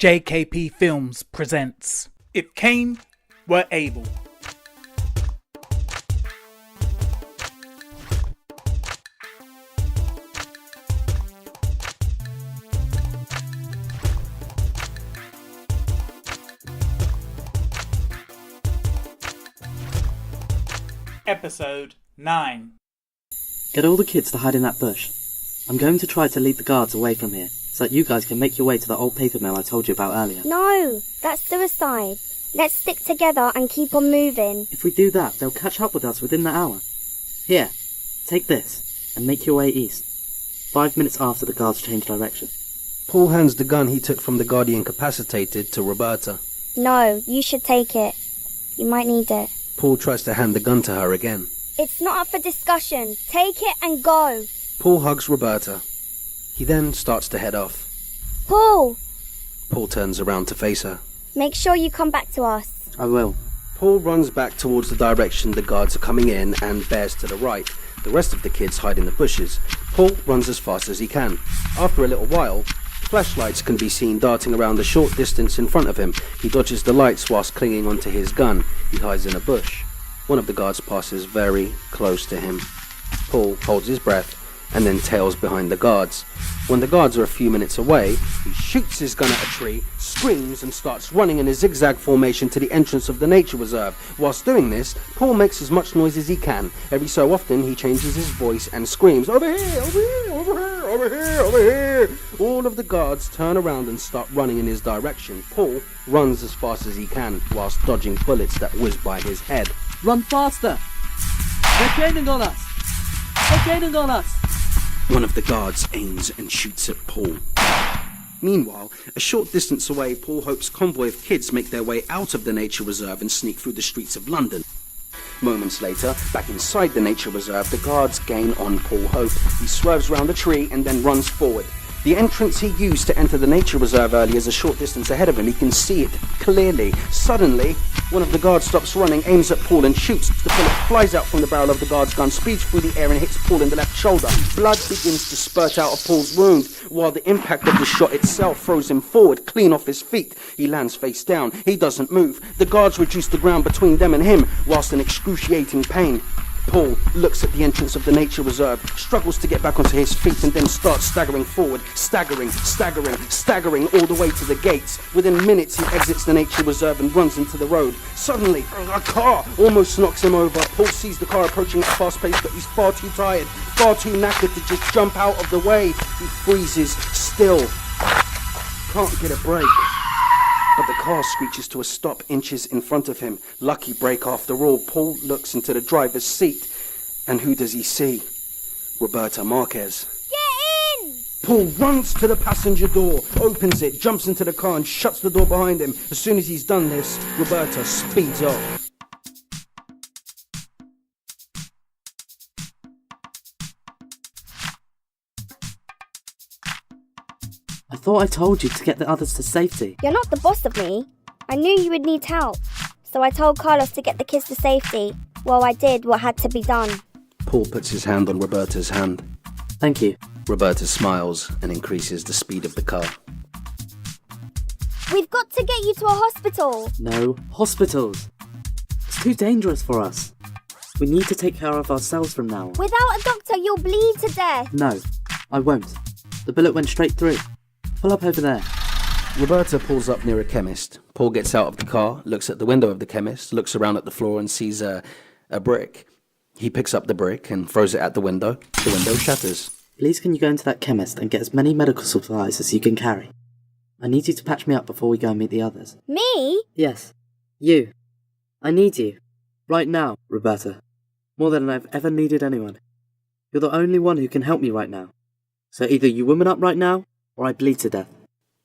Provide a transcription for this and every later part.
JKP Films presents If Cain Were Able. Episode 9. Get all the kids to hide in that bush. I'm going to try to lead the guards away from here, so that you guys can make your way to the old paper mill I told you about earlier. No, that's suicide. Let's stick together and keep on moving. If we do that, they'll catch up with us within the hour. Here, take this, and make your way east. 5 minutes after the guards change direction. Paul hands the gun he took from the guard he incapacitated to Roberta. No, you should take it. You might need it. Paul tries to hand the gun to her again. It's not up for discussion. Take it and go. Paul hugs Roberta. He then starts to head off. Paul! Paul turns around to face her. Make sure you come back to us. I will. Paul runs back towards the direction the guards are coming in and bears to the right. The rest of the kids hide in the bushes. Paul runs as fast as he can. After a little while, flashlights can be seen darting around a short distance in front of him. He dodges the lights whilst clinging onto his gun. He hides in a bush. One of the guards passes very close to him. Paul holds his breath and then tails behind the guards. When the guards are a few minutes away, he shoots his gun at a tree, screams and starts running in a zigzag formation to the entrance of the nature reserve. Whilst doing this, Paul makes as much noise as he can. Every so often he changes his voice and screams, "Over here, over here, over here, over here, over here." All of the guards turn around and start running in his direction. Paul runs as fast as he can whilst dodging bullets that whiz by his head. Run faster! They're gaining on us! They're gaining on us! One of the guards aims and shoots at Paul. Meanwhile, a short distance away, Paul Hope's convoy of kids make their way out of the nature reserve and sneak through the streets of London. Moments later, back inside the nature reserve, the guards gain on Paul Hope. He swerves round a tree and then runs forward. The entrance he used to enter the nature reserve earlier is a short distance ahead of him. He can see it clearly. Suddenly, one of the guards stops running, aims at Paul and shoots. The bullet flies out from the barrel of the guard's gun, speeds through the air and hits Paul in the left shoulder. Blood begins to spurt out of Paul's wound, while the impact of the shot itself throws him forward, clean off his feet. He lands face down. He doesn't move. The guards reduce the ground between them and him, whilst in excruciating pain. Paul looks at the entrance of the nature reserve, struggles to get back onto his feet and then starts staggering forward, staggering all the way to the gates. Within minutes he exits the nature reserve and runs into the road. Suddenly, a car almost knocks him over. Paul sees the car approaching at a fast pace, but he's far too tired, far too knackered to just jump out of the way. He freezes still. Can't get a break. But the car screeches to a stop inches in front of him. Lucky break after all. Paul looks into the driver's seat. And who does he see? Roberta Marquez. Get in! Paul runs to the passenger door, opens it, jumps into the car and shuts the door behind him. As soon as he's done this, Roberta speeds off. I thought I told you to get the others to safety. You're not the boss of me. I knew you would need help. So I told Carlos to get the kids to safety, while I did what had to be done. Paul puts his hand on Roberta's hand. Thank you. Roberta smiles and increases the speed of the car. We've got to get you to a hospital. No hospitals. It's too dangerous for us. We need to take care of ourselves from now on. Without a doctor, you'll bleed to death. No, I won't. The bullet went straight through. Pull up over there. Roberta pulls up near a chemist. Paul gets out of the car, looks at the window of the chemist, looks around at the floor and sees a brick. He picks up the brick and throws it at the window. The window shatters. Please can you go into that chemist and get as many medical supplies as you can carry? I need you to patch me up before we go and meet the others. Me? Yes, you. I need you. Right now, Roberta. More than I've ever needed anyone. You're the only one who can help me right now. So either you woman up right now, or I bleed to death.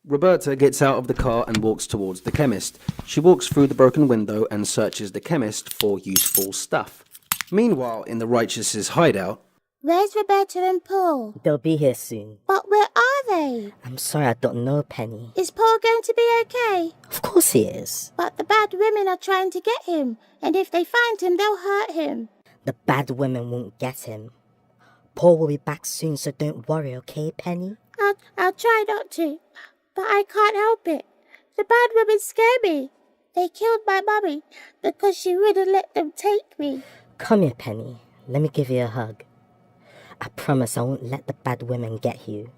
Roberta gets out of the car and walks towards the chemist. She walks through the broken window and searches the chemist for useful stuff. Meanwhile, in the Righteous' hideout... Where's Roberta and Paul? They'll be here soon. But where are they? I'm sorry, I don't know, Penny. Is Paul going to be okay? Of course he is. But the bad women are trying to get him, and if they find him, they'll hurt him. The bad women won't get him. Paul will be back soon, so don't worry, okay, Penny? I'll try not to, but I can't help it. The bad women scare me. They killed my mummy because she wouldn't let them take me. Come here, Penny. Let me give you a hug. I promise I won't let the bad women get you.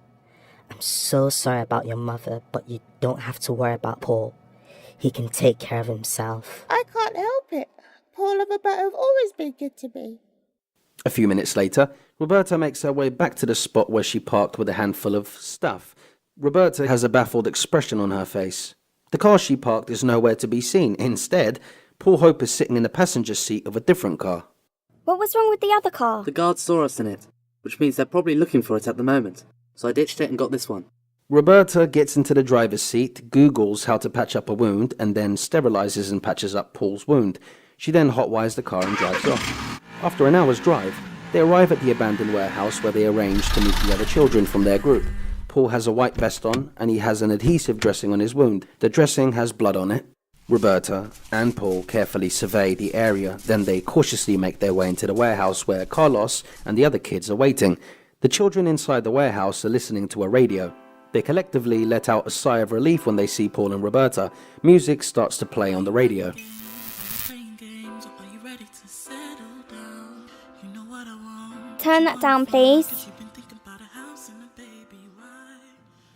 I'm so sorry about your mother, but you don't have to worry about Paul. He can take care of himself. I can't help it. Paul and Roberta have always been good to me. A few minutes later, Roberta makes her way back to the spot where she parked with a handful of stuff. Roberta has a baffled expression on her face. The car she parked is nowhere to be seen. Instead, Paul Hope is sitting in the passenger seat of a different car. What was wrong with the other car? The guards saw us in it, which means they're probably looking for it at the moment. So I ditched it and got this one. Roberta gets into the driver's seat, Googles how to patch up a wound, and then sterilizes and patches up Paul's wound. She then hotwires the car and drives off. After an hour's drive, they arrive at the abandoned warehouse where they arrange to meet the other children from their group. Paul has a white vest on, and he has an adhesive dressing on his wound. The dressing has blood on it. Roberta and Paul carefully survey the area, then they cautiously make their way into the warehouse where Carlos and the other kids are waiting. The children inside the warehouse are listening to a radio. They collectively let out a sigh of relief when they see Paul and Roberta. Music starts to play on the radio. Turn that down, please.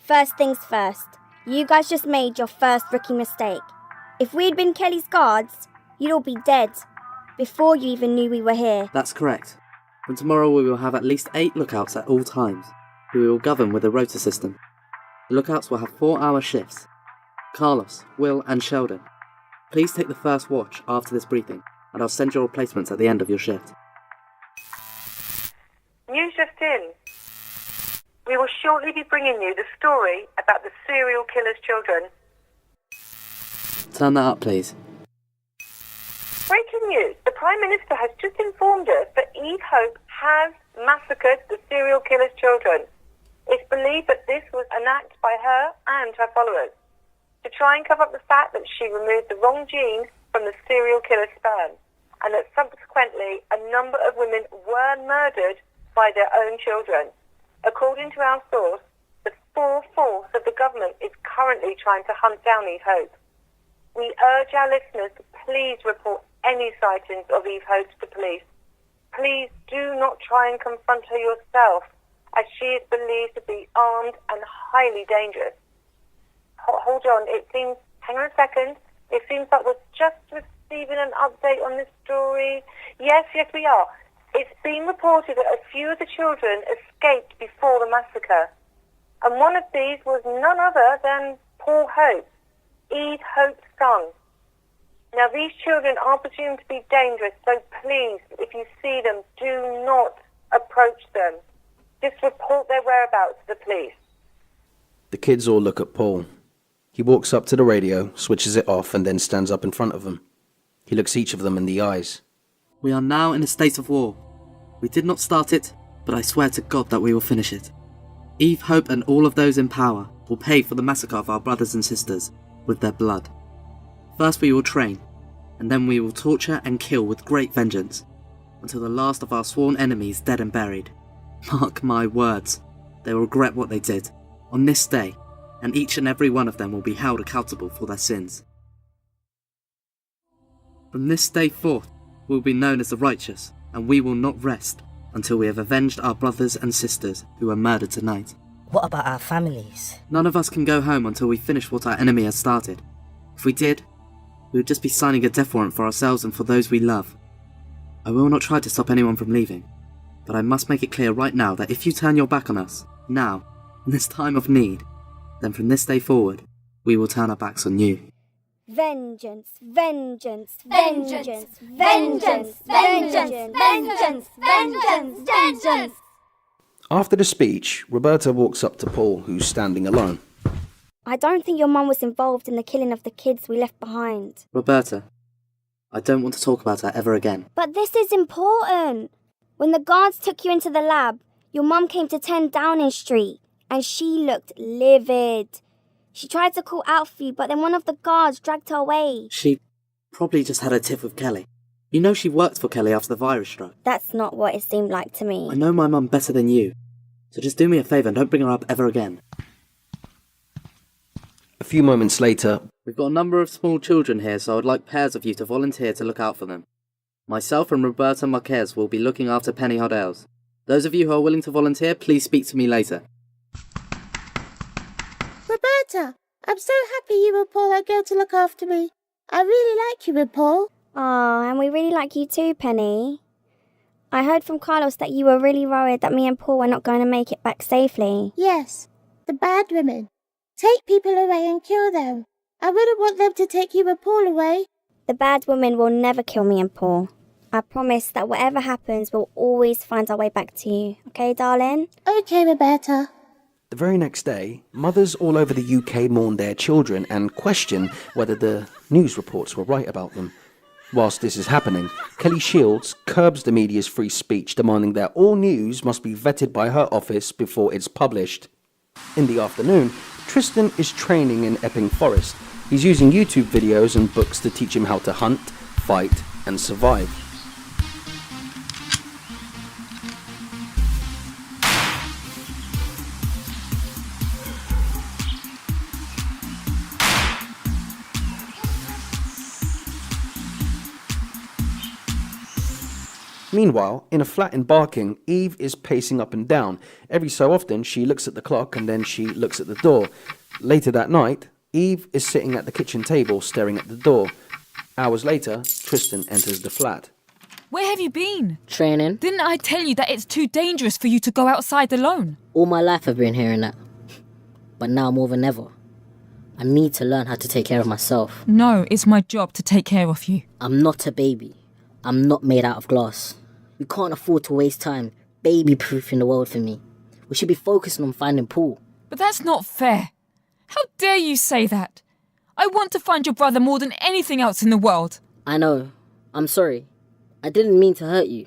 First things first. You guys just made your first rookie mistake. If we'd been Kelly's guards, you'd all be dead before you even knew we were here. That's correct. From tomorrow we will have at least 8 lookouts at all times, who we will govern with a rota system. The lookouts will have 4-hour shifts. Carlos, Will and Sheldon, please take the first watch after this briefing, and I'll send your replacements at the end of your shift. News just in. We will shortly be bringing you the story about the serial killer's children. Turn that up, please. Breaking news. The Prime Minister has just informed us that Eve Hope has massacred the serial killer's children. It's believed that this was an act by her and her followers to try and cover up the fact that she removed the wrong gene from the serial killer's sperm, and that subsequently a number of women were murdered by their own children. According to our source, the full force of the government is currently trying to hunt down Eve Hope. We urge our listeners to please report any sightings of Eve Hope to police. Please do not try and confront her yourself, as she is believed to be armed and highly dangerous. Hold on, hang on a second. It seems like we're just receiving an update on this story. Yes, we are. It's been reported that a few of the children escaped before the massacre. And one of these was none other than Paul Hope, Eve Hope's son. Now, these children are presumed to be dangerous, so please, if you see them, do not approach them. Just report their whereabouts to the police. The kids all look at Paul. He walks up to the radio, switches it off, and then stands up in front of them. He looks each of them in the eyes. We are now in a state of war. We did not start it, but I swear to God that we will finish it. Eve Hope and all of those in power will pay for the massacre of our brothers and sisters with their blood. First we will train, and then we will torture and kill with great vengeance, until the last of our sworn enemies dead and buried. Mark my words, they will regret what they did, on this day, and each and every one of them will be held accountable for their sins. From this day forth, we will be known as the righteous, and we will not rest until we have avenged our brothers and sisters who were murdered tonight. What about our families? None of us can go home until we finish what our enemy has started. If we did, we would just be signing a death warrant for ourselves and for those we love. I will not try to stop anyone from leaving, but I must make it clear right now that if you turn your back on us, now, in this time of need, then from this day forward, we will turn our backs on you. Vengeance, vengeance, vengeance, vengeance, vengeance, vengeance, vengeance, vengeance. After the speech, Roberta walks up to Paul, who's standing alone. I don't think your mum was involved in the killing of the kids we left behind. Roberta, I don't want to talk about her ever again. But this is important. When the guards took you into the lab, your mum came to 10 Downing Street, and she looked livid. She tried to call out for you, but then one of the guards dragged her away. She probably just had a tiff with Kelly. You know she worked for Kelly after the virus struck. That's not what it seemed like to me. I know my mum better than you, so just do me a favour and don't bring her up ever again. A few moments later, We've got a number of small children here, so I'd like pairs of you to volunteer to look out for them. Myself and Roberta Marquez will be looking after Penny Hoddales. Those of you who are willing to volunteer, please speak to me later. Roberta, I'm so happy you and Paul are going to look after me. I really like you and Paul. Aw, and we really like you too, Penny. I heard from Carlos that you were really worried that me and Paul were not going to make it back safely. Yes, the bad women. Take people away and kill them. I wouldn't want them to take you and Paul away. The bad women will never kill me and Paul. I promise that whatever happens, we'll always find our way back to you. Okay, darling? Okay, Roberta. The very next day, mothers all over the UK mourn their children and question whether the news reports were right about them. Whilst this is happening, Kelly Shields curbs the media's free speech, demanding that all news must be vetted by her office before it's published. In the afternoon, Tristan is training in Epping Forest. He's using YouTube videos and books to teach him how to hunt, fight, and survive. Meanwhile, in a flat in Barking, Eve is pacing up and down. Every so often, she looks at the clock and then she looks at the door. Later that night, Eve is sitting at the kitchen table staring at the door. Hours later, Tristan enters the flat. Where have you been? Training. Didn't I tell you that it's too dangerous for you to go outside alone? All my life I've been hearing that. But now more than ever, I need to learn how to take care of myself. No, it's my job to take care of you. I'm not a baby. I'm not made out of glass. We can't afford to waste time baby-proofing the world for me. We should be focusing on finding Paul. But that's not fair. How dare you say that? I want to find your brother more than anything else in the world. I know. I'm sorry. I didn't mean to hurt you.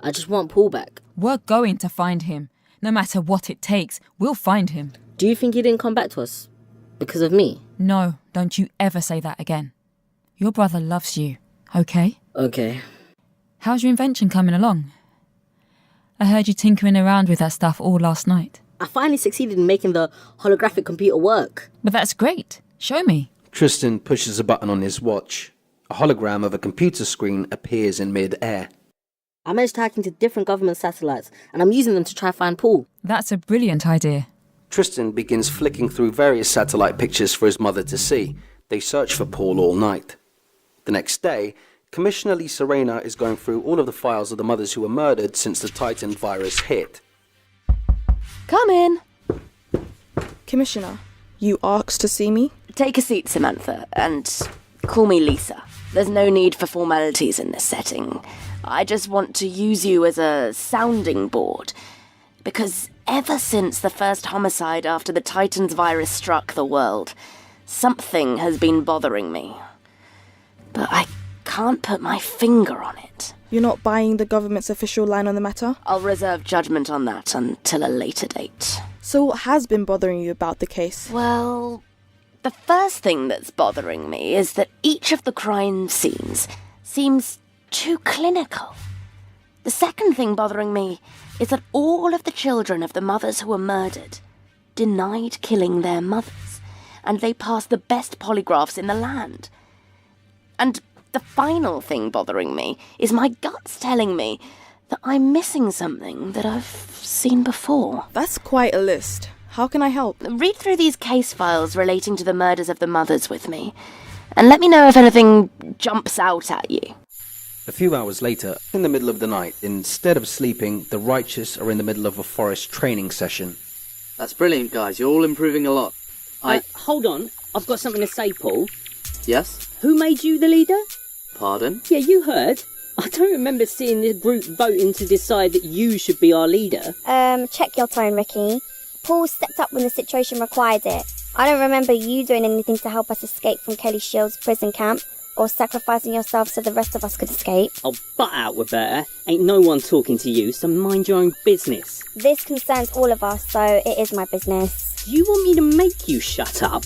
I just want Paul back. We're going to find him. No matter what it takes, we'll find him. Do you think he didn't come back to us? Because of me? No, don't you ever say that again. Your brother loves you, okay? Okay. How's your invention coming along? I heard you tinkering around with that stuff all last night. I finally succeeded in making the holographic computer work. But that's great. Show me. Tristan pushes a button on his watch. A hologram of a computer screen appears in mid-air. I managed to hack into different government satellites, and I'm using them to try to find Paul. That's a brilliant idea. Tristan begins flicking through various satellite pictures for his mother to see. They search for Paul all night. The next day, Commissioner Lisa Rayner is going through all of the files of the mothers who were murdered since the Titan virus hit. Come in. Commissioner, you asked to see me? Take a seat, Samantha, and call me Lisa. There's no need for formalities in this setting. I just want to use you as a sounding board. Because ever since the first homicide after the Titan's virus struck the world, something has been bothering me. But I can't put my finger on it. You're not buying the government's official line on the matter? I'll reserve judgment on that until a later date. So what has been bothering you about the case? Well, the first thing that's bothering me is that each of the crime scenes seems too clinical. The second thing bothering me is that all of the children of the mothers who were murdered denied killing their mothers, and they passed the best polygraphs in the land. And the final thing bothering me is my guts telling me that I'm missing something that I've seen before. That's quite a list. How can I help? Read through these case files relating to the murders of the mothers with me, and let me know if anything jumps out at you. A few hours later, in the middle of the night, instead of sleeping, the righteous are in the middle of a forest training session. That's brilliant, guys. You're all improving a lot. Hold on. I've got something to say, Paul. Yes? Who made you the leader? Pardon? Yeah, you heard. I don't remember seeing the group voting to decide that you should be our leader. Check your tone, Ricky. Paul stepped up when the situation required it. I don't remember you doing anything to help us escape from Kelly Shields' prison camp, or sacrificing yourself so the rest of us could escape. Oh, butt out, Roberta. Ain't no one talking to you, so mind your own business. This concerns all of us, so it is my business. Do you want me to make you shut up?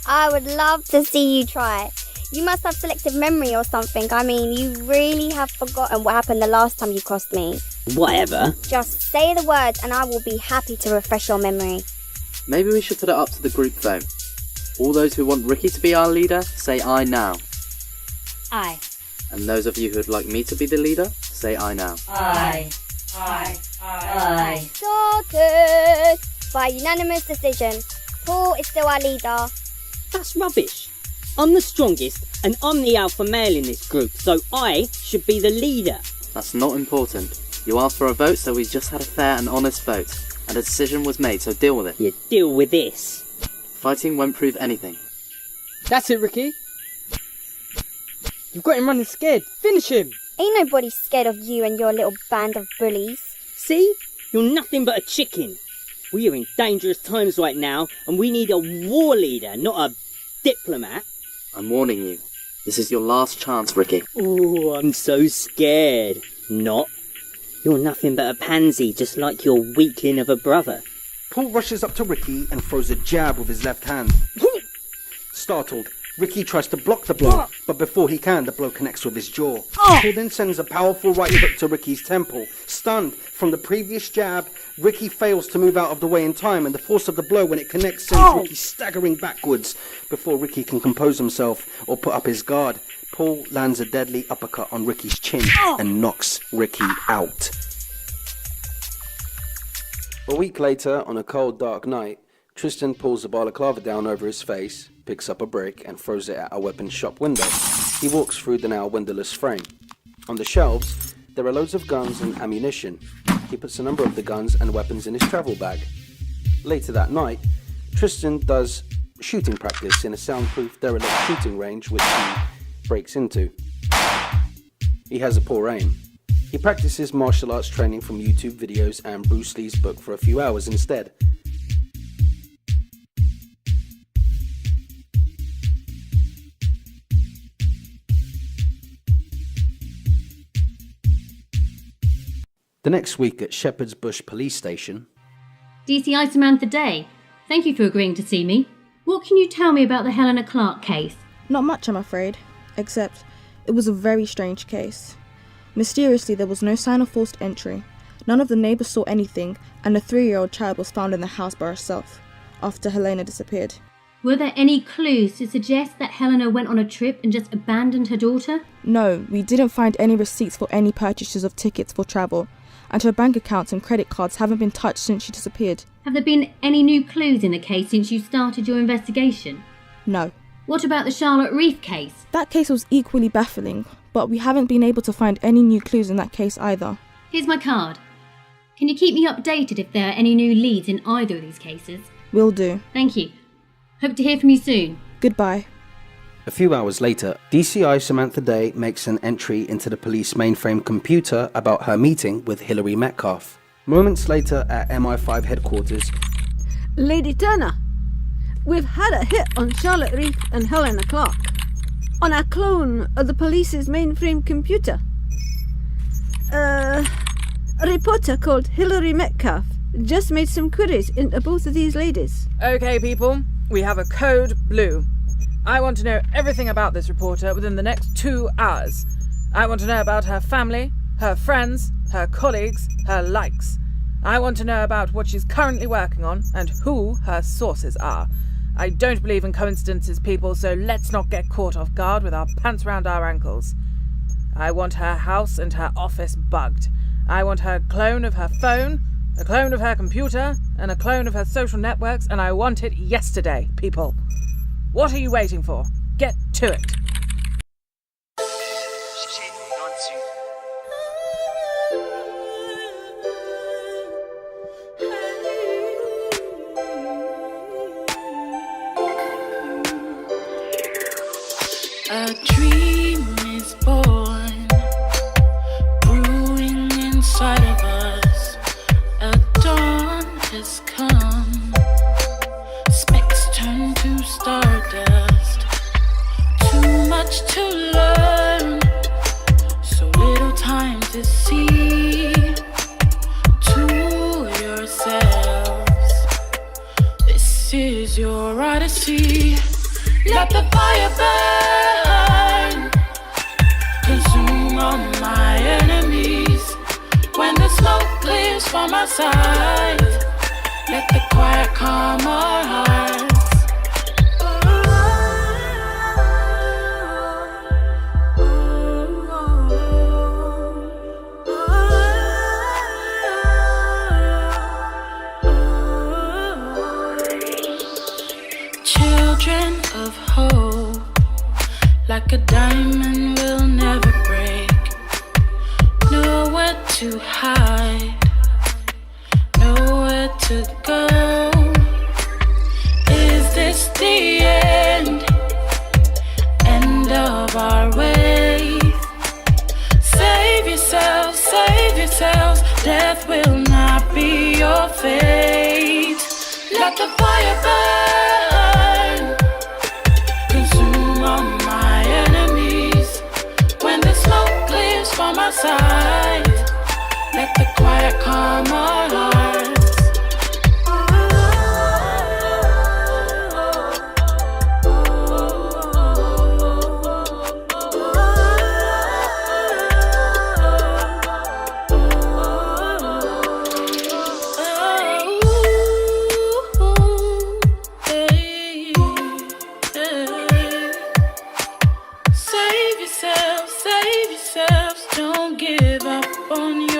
I would love to see you try. You must have selective memory or something. I mean, you really have forgotten what happened the last time you crossed me. Whatever. Just say the words and I will be happy to refresh your memory. Maybe we should put it up to the group vote. All those who want Ricky to be our leader, say aye now. Aye. And those of you who'd like me to be the leader, say aye now. Aye. Aye. Aye. Sorted! By unanimous decision, Paul is still our leader. That's rubbish. I'm the strongest and I'm the alpha male in this group, so I should be the leader. That's not important. You asked for a vote, so we just had a fair and honest vote. And a decision was made, so deal with it. You deal with this. Fighting won't prove anything. That's it, Ricky. You've got him running scared. Finish him. Ain't nobody scared of you and your little band of bullies. See? You're nothing but a chicken. We are in dangerous times right now, and we need a war leader, not a diplomat. I'm warning you. This is your last chance, Ricky. Oh, I'm so scared. Not. You're nothing but a pansy, just like your weakling of a brother. Paul rushes up to Ricky and throws a jab with his left hand. Startled, Ricky tries to block the blow, but before he can, the blow connects with his jaw. Paul then sends a powerful right hook to Ricky's temple. Stunned from the previous jab, Ricky fails to move out of the way in time, and the force of the blow when it connects sends Ricky staggering backwards. Before Ricky can compose himself or put up his guard, Paul lands a deadly uppercut on Ricky's chin and knocks Ricky out. A week later, on a cold, dark night, Tristan pulls the balaclava down over his face, picks up a brick and throws it at a weapons shop window. He walks through the now windowless frame. On the shelves, there are loads of guns and ammunition. He puts a number of the guns and weapons in his travel bag. Later that night, Tristan does shooting practice in a soundproof derelict shooting range which he breaks into. He has a poor aim. He practices martial arts training from YouTube videos and Bruce Lee's book for a few hours instead. The next week at Shepherd's Bush Police Station. DCI Samantha Day, thank you for agreeing to see me. What can you tell me about the Helena Clarke case? Not much, I'm afraid, except it was a very strange case. Mysteriously, there was no sign of forced entry. None of the neighbours saw anything, and a 3-year-old child was found in the house by herself after Helena disappeared. Were there any clues to suggest that Helena went on a trip and just abandoned her daughter? No, we didn't find any receipts for any purchases of tickets for travel, and her bank accounts and credit cards haven't been touched since she disappeared. Have there been any new clues in the case since you started your investigation? No. What about the Charlotte Reef case? That case was equally baffling, but we haven't been able to find any new clues in that case either. Here's my card. Can you keep me updated if there are any new leads in either of these cases? Will do. Thank you. Hope to hear from you soon. Goodbye. A few hours later, DCI Samantha Day makes an entry into the police mainframe computer about her meeting with Hilary Metcalf. Moments later at MI5 headquarters, Lady Turner, we've had a hit on Charlotte Reef and Helena Clarke, on a clone of the police's mainframe computer. A reporter called Hilary Metcalf just made some queries into both of these ladies. Okay, people, we have a code blue. I want to know everything about this reporter within the next 2 hours. I want to know about her family, her friends, her colleagues, her likes. I want to know about what she's currently working on and who her sources are. I don't believe in coincidences, people, so let's not get caught off guard with our pants round our ankles. I want her house and her office bugged. I want her clone of her phone, a clone of her computer, and a clone of her social networks, and I want it yesterday, people. What are you waiting for? Get to it. A dream is born, brewing inside of us. A dawn has come. Specks turn to stardust. Too much to learn, so little time to see. To yourselves, this is your odyssey. Let the fire burn, consume all my enemies. When the smoke clears from our sight, let the quiet calm our hearts. children of hope, like a diamond will never break. Nowhere to hide, nowhere to go. Is this the end of our way? Save yourselves, death will not be your fate. Let the fire burn, consume all my enemies. When the smoke clears from our sight, let the quiet calm our hearts. Save yourselves, don't give up on your